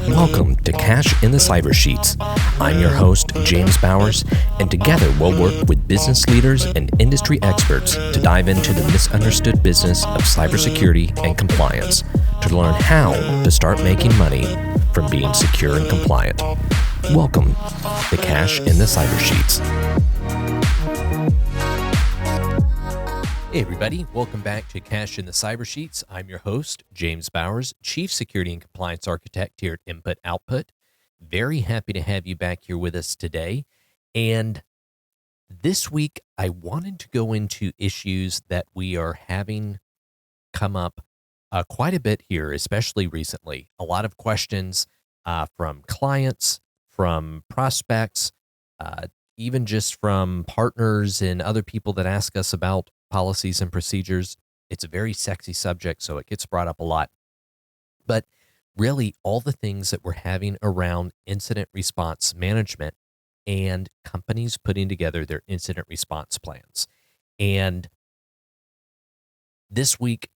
Welcome to Cash in the Cyber Sheets. I'm your host, James Bowers, and together we'll work with business leaders and industry experts to dive into the misunderstood business of cybersecurity and compliance to learn how to start making money from being secure and compliant. Welcome to Cash in the Cyber Sheets. Hey everybody, welcome back to Cash in the Cyber Sheets. I'm your host, James Bowers, Chief Security and Compliance Architect here at Input Output. Very happy to have you back here with us today. And this week, I wanted to go into issues that we are having come up quite a bit here, especially recently. A lot of questions from clients, from prospects, even just from partners and other people that ask us about policies and procedures. It's a very sexy subject, so it gets brought up a lot. But really, all the things that we're having around incident response management and companies putting together their incident response plans. And this week,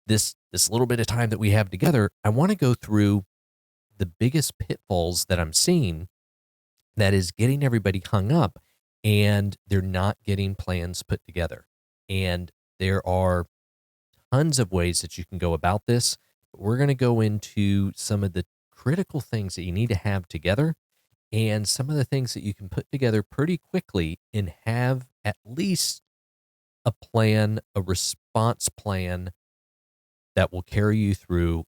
this little bit of time that we have together, I want to go through the biggest pitfalls that I'm seeing that is getting everybody hung up and they're not getting plans put together. And there are tons of ways that you can go about this. But we're going to go into some of the critical things that you need to have together and some of the things that you can put together pretty quickly and have at least a plan, a response plan that will carry you through,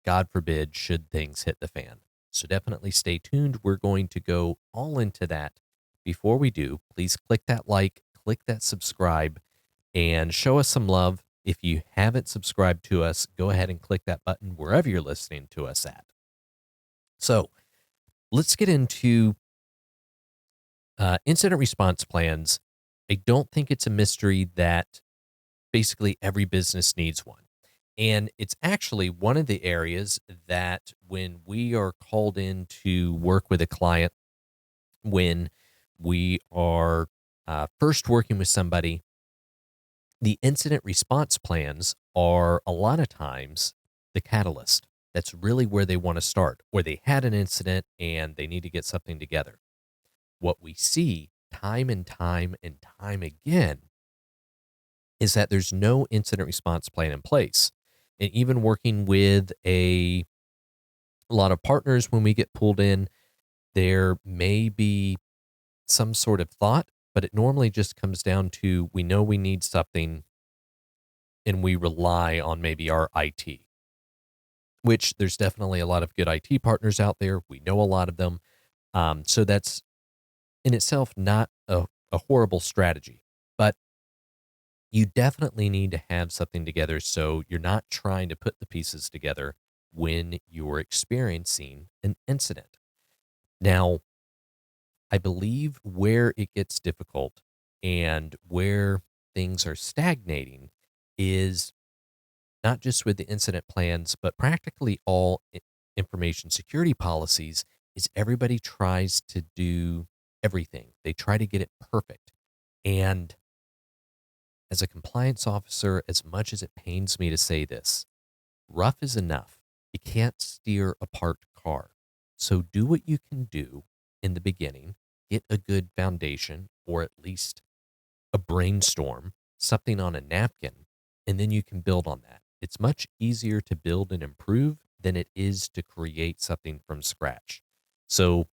God forbid, should things hit the fan. So definitely stay tuned. We're going to go all into that. Before we do, please click that like, click that subscribe, and show us some love. If you haven't subscribed to us, go ahead and click that button wherever you're listening to us at. So let's get into incident response plans. I don't think it's a mystery that basically every business needs one. And it's actually one of the areas that when we are called in to work with a client, when we are first working with somebody, the incident response plans are a lot of times the catalyst. That's really where they want to start, where they had an incident and they need to get something together. What we see time and time and time again is that there's no incident response plan in place. And even working with a lot of partners, when we get pulled in, there may be some sort of thought, but it normally just comes down to we know we need something and we rely on maybe our IT, which there's definitely a lot of good IT partners out there. We know a lot of them. So that's in itself not a horrible strategy, but you definitely need to have something together so you're not trying to put the pieces together when you're experiencing an incident. Now, I believe where it gets difficult and where things are stagnating is not just with the incident plans, but practically all information security policies is everybody tries to do everything. They try to get it perfect. And as a compliance officer, as much as it pains me to say this, rough is enough. You can't steer a parked car. So do what you can do in the beginning. Get a good foundation, or at least a brainstorm, something on a napkin, and then you can build on that. It's much easier to build and improve than it is to create something from scratch. So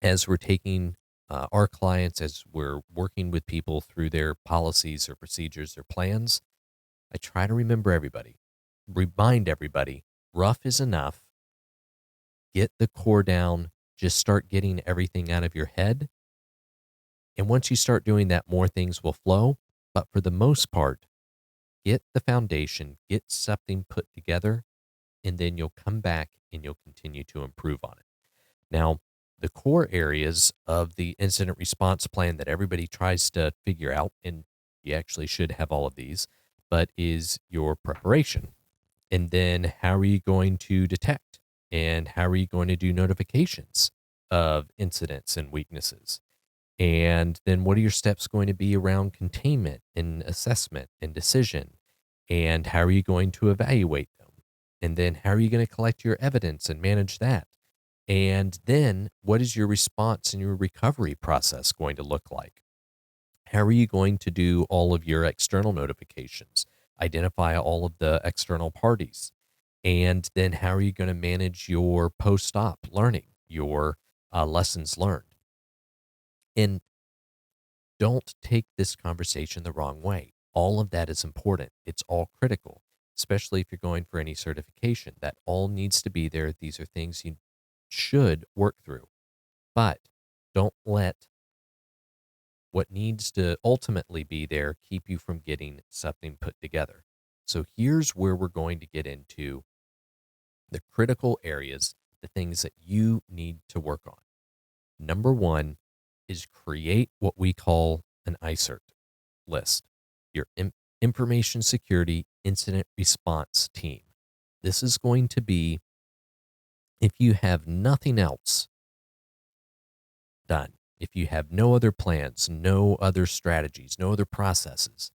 as we're taking our clients, as we're working with people through their policies or procedures or plans, I try to remind everybody, rough is enough. Get the core down. Just start getting everything out of your head. And once you start doing that, more things will flow. But for the most part, get the foundation, get something put together, and then you'll come back and you'll continue to improve on it. Now, the core areas of the incident response plan that everybody tries to figure out, and you actually should have all of these, but is your preparation. And then how are you going to detect? And how are you going to do notifications of incidents and weaknesses? And then what are your steps going to be around containment and assessment and decision? And how are you going to evaluate them? And then how are you going to collect your evidence and manage that? And then what is your response and your recovery process going to look like? How are you going to do all of your external notifications? Identify all of the external parties. And then how are you going to manage your post-op learning, your lessons learned? And don't take this conversation the wrong way. All of that is important. It's all critical, especially if you're going for any certification. That all needs to be there. These are things you should work through. But don't let what needs to ultimately be there keep you from getting something put together. So here's where we're going to get into the critical areas, the things that you need to work on. Number one is create what we call an ICERT list, your information security incident response team. This is going to be, if you have nothing else done, if you have no other plans, no other strategies, no other processes,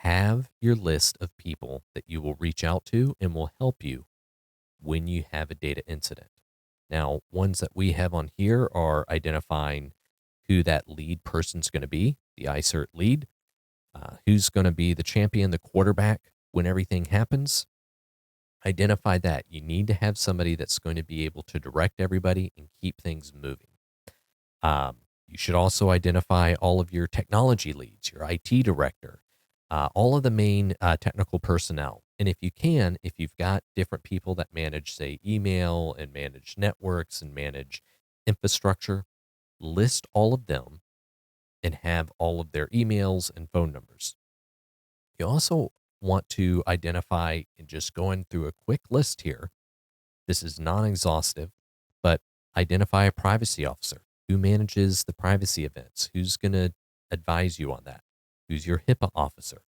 have your list of people that you will reach out to and will help you when you have a data incident. Now, ones that we have on here are identifying who that lead person's going to be, the ICERT lead, who's going to be the champion, the quarterback when everything happens. Identify that. You need to have somebody that's going to be able to direct everybody and keep things moving. You should also identify all of your technology leads, your IT director, all of the main technical personnel. And if you can, if you've got different people that manage, say, email and manage networks and manage infrastructure, list all of them and have all of their emails and phone numbers. You also want to identify, and just going through a quick list here, this is non-exhaustive, but identify a privacy officer. Who manages the privacy events? Who's going to advise you on that? Who's your HIPAA officer?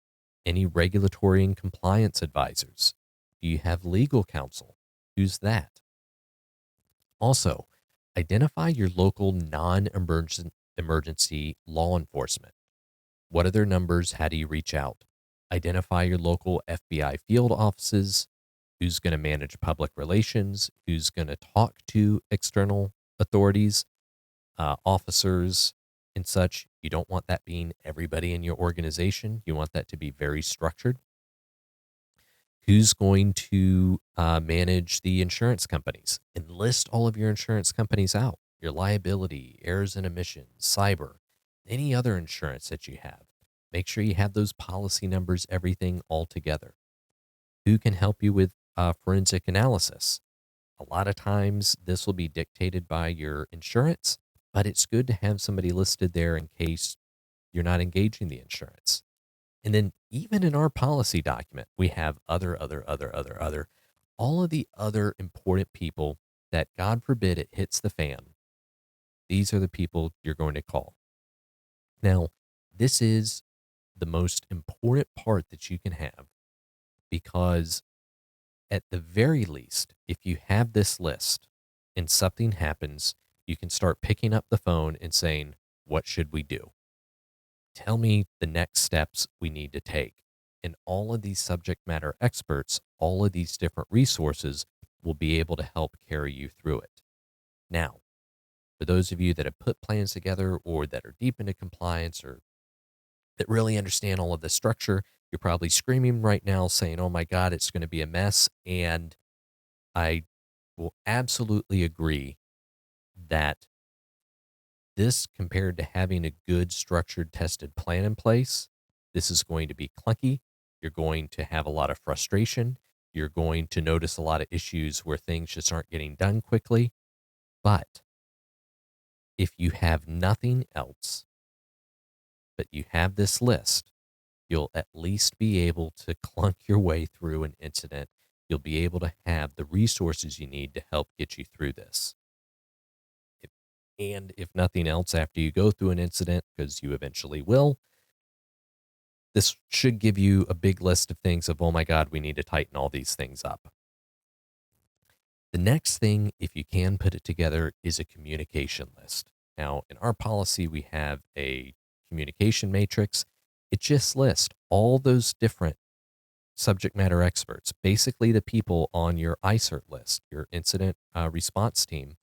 Any regulatory and compliance advisors? Do you have legal counsel? Who's that? Also, identify your local non-emergency law enforcement. What are their numbers? How do you reach out? Identify your local FBI field offices. Who's going to manage public relations? Who's going to talk to external authorities, officers, and such? You don't want that being everybody in your organization. You want that to be very structured. Who's going to manage the insurance companies? And list all of your insurance companies out, your liability, errors and omissions, cyber, any other insurance that you have. Make sure you have those policy numbers, everything all together. Who can help you with forensic analysis? A lot of times this will be dictated by your insurance, but it's good to have somebody listed there in case you're not engaging the insurance. And then even in our policy document, we have other, all of the other important people that, God forbid, it hits the fan. These are the people you're going to call. Now, this is the most important part that you can have, because at the very least, if you have this list and something happens, you can start picking up the phone and saying, what should we do? Tell me the next steps we need to take. And all of these subject matter experts, all of these different resources will be able to help carry you through it. Now, for those of you that have put plans together or that are deep into compliance or that really understand all of the structure, you're probably screaming right now saying, oh my God, it's going to be a mess. And I will absolutely agree that this, compared to having a good structured tested plan in place, this is going to be clunky. You're going to have a lot of frustration. You're going to notice a lot of issues where things just aren't getting done quickly. But if you have nothing else, but you have this list, you'll at least be able to clunk your way through an incident. You'll be able to have the resources you need to help get you through this. And if nothing else, after you go through an incident, because you eventually will, this should give you a big list of things of, oh my God, we need to tighten all these things up. The next thing, if you can put it together, is a communication list. Now, in our policy, we have a communication matrix. It just lists all those different subject matter experts, basically the people on your ICERT list, your incident response team,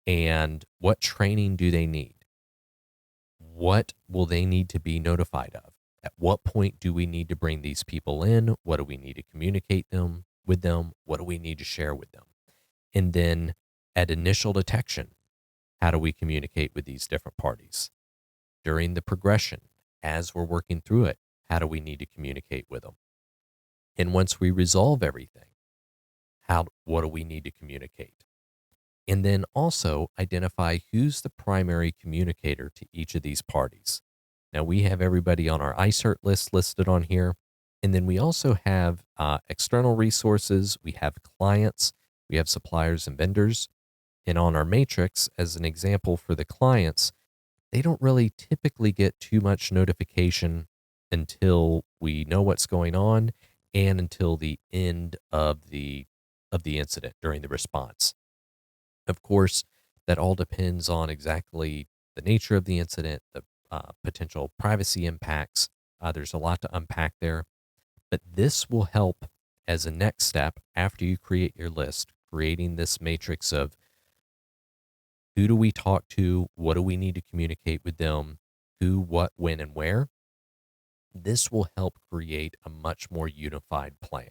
and what training do they need? What will they need to be notified of? At what point do we need to bring these people in? What do we need to communicate them with them? What do we need to share with them? And then at initial detection, how do we communicate with these different parties? During the progression, as we're working through it, how do we need to communicate with them? And once we resolve everything, what do we need to communicate? And then also identify who's the primary communicator to each of these parties. Now, we have everybody on our ICERT list listed on here. And then we also have external resources. We have clients. We have suppliers and vendors. And on our matrix, as an example for the clients, they don't really typically get too much notification until we know what's going on and until the end of the incident during the response. Of course, that all depends on exactly the nature of the incident, the potential privacy impacts. There's a lot to unpack there, but this will help as a next step after you create your list, creating this matrix of who do we talk to, what do we need to communicate with them, who, what, when, and where. This will help create a much more unified plan.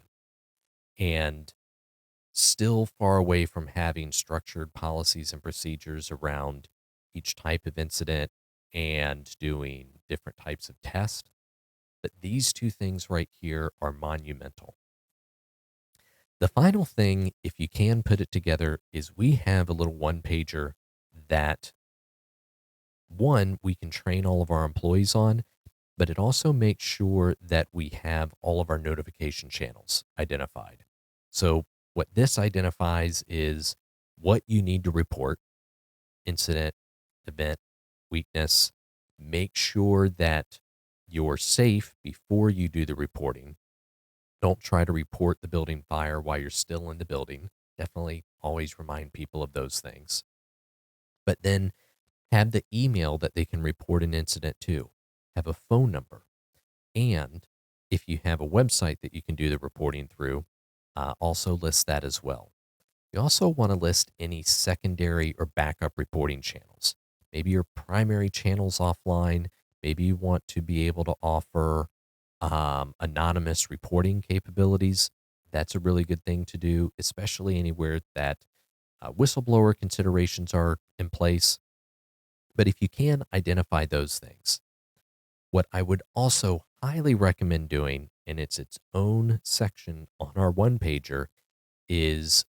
And still far away from having structured policies and procedures around each type of incident and doing different types of tests. But these two things right here are monumental. The final thing, if you can put it together, is we have a little one-pager that, one, we can train all of our employees on, but it also makes sure that we have all of our notification channels identified. So what this identifies is what you need to report, incident, event, weakness. Make sure that you're safe before you do the reporting. Don't try to report the building fire while you're still in the building. Definitely always remind people of those things. But then have the email that they can report an incident to. Have a phone number. And if you have a website that you can do the reporting through, also list that as well. You also want to list any secondary or backup reporting channels. Maybe your primary channel's offline. Maybe you want to be able to offer anonymous reporting capabilities. That's a really good thing to do, especially anywhere that whistleblower considerations are in place. But if you can, identify those things. What I would also highly recommend doing, and it's its own section on our one-pager, is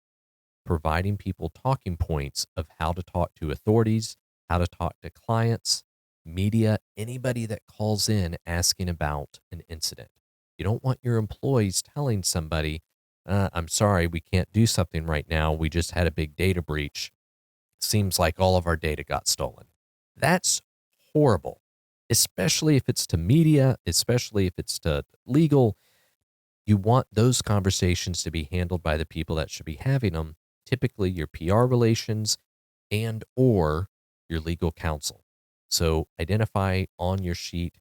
providing people talking points of how to talk to authorities, how to talk to clients, media, anybody that calls in asking about an incident. You don't want your employees telling somebody, I'm sorry, we can't do something right now. We just had a big data breach. Seems like all of our data got stolen. That's horrible, especially if it's to media, especially if it's to legal. You want those conversations to be handled by the people that should be having them, typically your PR relations and or your legal counsel. So identify on your sheet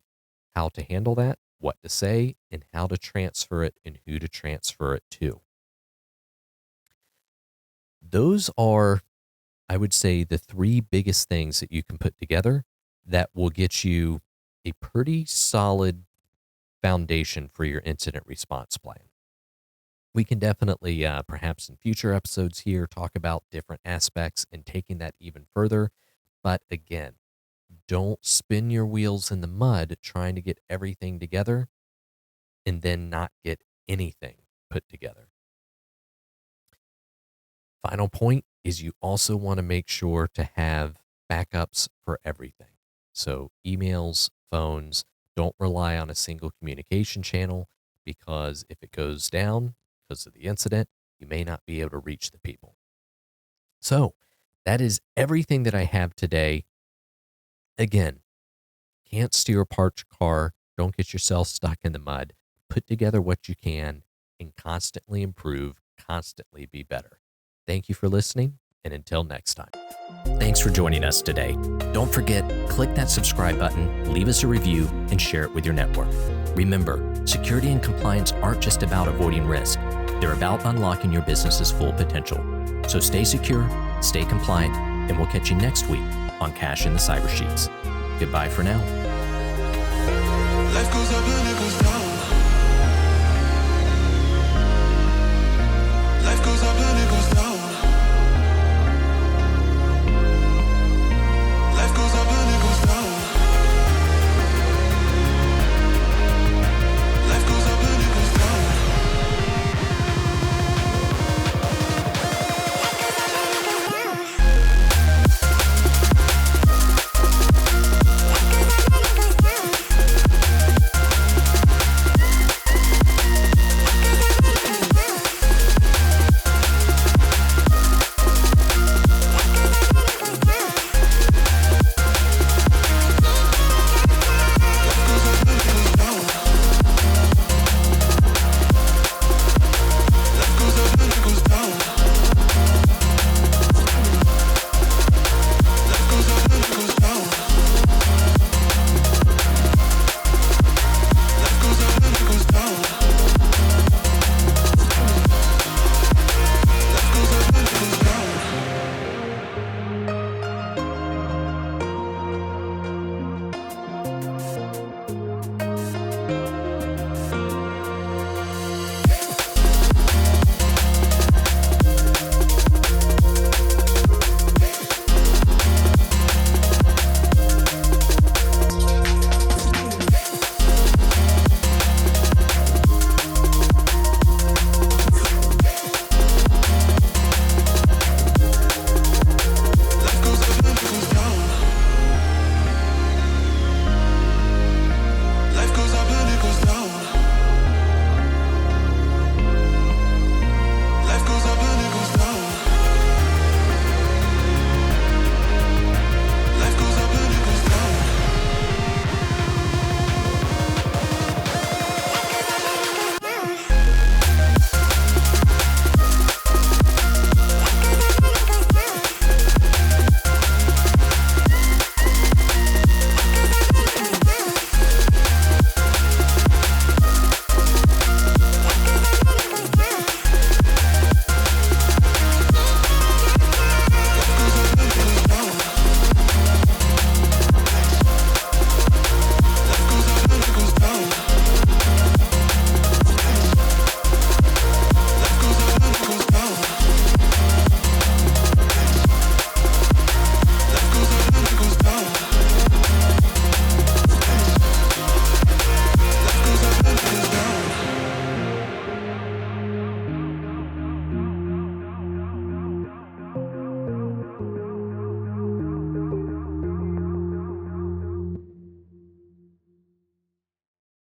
how to handle that, what to say, and how to transfer it and who to transfer it to. Those are, I would say, the three biggest things that you can put together that will get you a pretty solid foundation for your incident response plan. We can definitely, perhaps in future episodes here, talk about different aspects and taking that even further. But again, don't spin your wheels in the mud trying to get everything together and then not get anything put together. Final point is you also want to make sure to have backups for everything. So emails, phones, don't rely on a single communication channel, because if it goes down because of the incident, you may not be able to reach the people. So that is everything that I have today. Again, can't steer a parked car. Don't get yourself stuck in the mud. Put together what you can and constantly improve, constantly be better. Thank you for listening, and until next time. Thanks for joining us today. Don't forget, click that subscribe button, leave us a review, and share it with your network. Remember, security and compliance aren't just about avoiding risk. They're about unlocking your business's full potential. So stay secure, stay compliant, and we'll catch you next week on Cash in the Cyber Sheets. Goodbye for now. Life goes up and it goes down.